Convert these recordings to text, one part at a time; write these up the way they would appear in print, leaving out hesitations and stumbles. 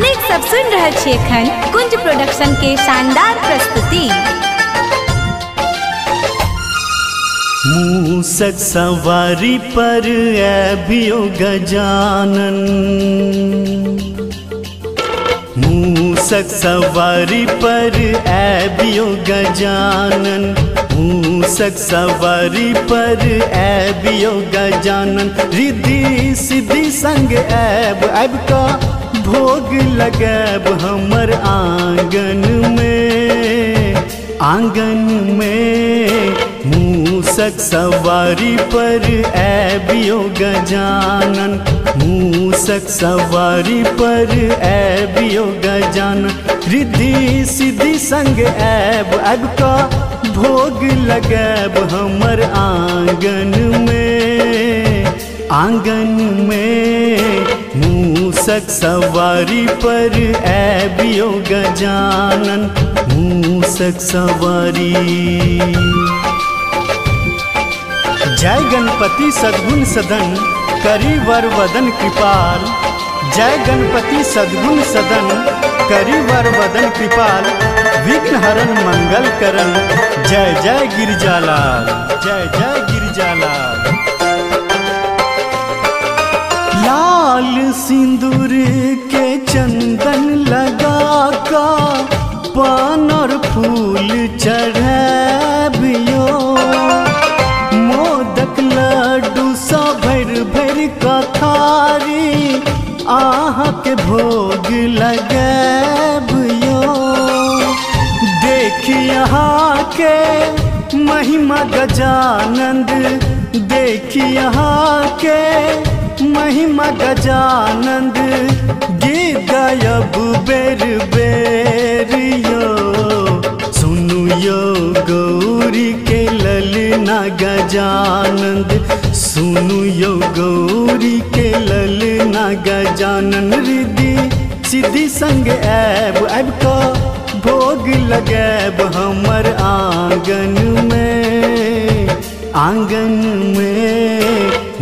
अपने सब सुन रहे छिए खन कुंज प्रोडक्शन के शानदार प्रस्तुति। मूसक सवारी पर ऐबियो गजानन, मूसक सवारी पर ऐबियो गजानन, मूसक सवारी पर ऐबियो गजानन। रिद्धि सिद्धि संग ऐब ऐब का भोग लगैब हमर आंगन में, आंगन में। मूसक सवारी पर ऐबियो गजानन, मूसक सवारी पर ऐबियो गजानन। रिद्धि सिद्धि संग ऐब ऐब का भोग लगैब हमर आंगन में, आंगन में। मूसक सवारी पर ऐबियो गजानन, मूसक सवारी। जय गणपति सद्गुण सदन करी वर वदन कृपाल, जय गणपति सद्गुण सदन करी वर वदन कृपाल। विघ्न हरण मंगल करण, जय जय गिरिजालाल, जय जय गिरिजालाल। लाल सिंदूर के चंदन लगा का पान और फूल चढ़ाबियो, मोदक लड्डू सा भर भर का थारी आहा के भोग लगाबियो। देखी यहाँ के महिमा गजानंद, देखी यहाँ के महिमा गजानंद। गीत गायब बेर बेर यो, सुनु यो गौरी के ललना गजानंद, सुनु यो गौरी के ललना गजानन। रिद्धि सिद्धि संग ऐब ऐब का भोग लगैब हमर आंगन में, आंगन में।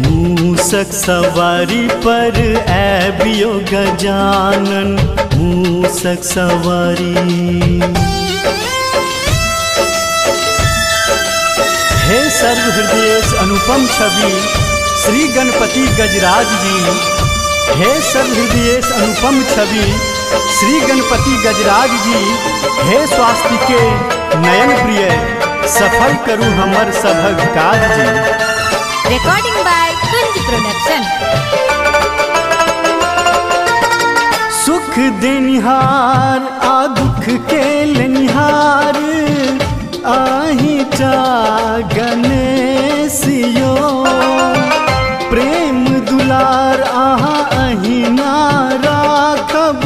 मूसक सवारी पर ऐबियो गजानन, मूसक सवारी। हे सर्व हृदय अनुपम छवि श्री गणपति गजराज जी, हे सर्व हृदय अनुपम छवि श्री गणपति गजराज जी। हे स्वास्थ्य के नयन प्रिय सफल करूं हमर सभग काज जी। रिकॉर्डिंग बाय कुंज प्रोडक्शन। सुख देनिहार आ दुख के लेनिहार, आही चा गणेशियो। प्रेम दुलार आहा अही ना राखब,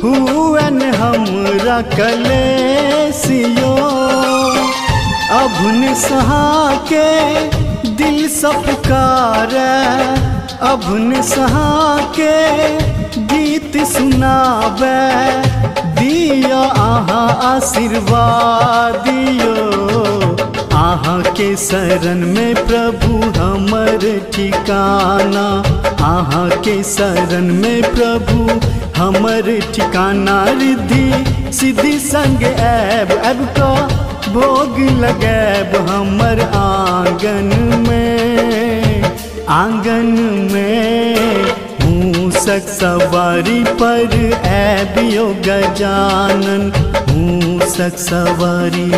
हुअन हमरा कलेशियो। अभुन सहा के दिल सब पुकारे, अभुन सहा के गीत सुनावे। दियो आहा आशीर्वाद दियो, आहा के शरण में प्रभु हमर ठिकाना, आहा के शरण में प्रभु हमर ठिकाना। रिद्धि सिद्धि संग ऐब ऐब का भोग लगैब हमर आंगन में, आंगन में। मूसक सवारी पर ऐबियो गजानन, मूसक सवारी।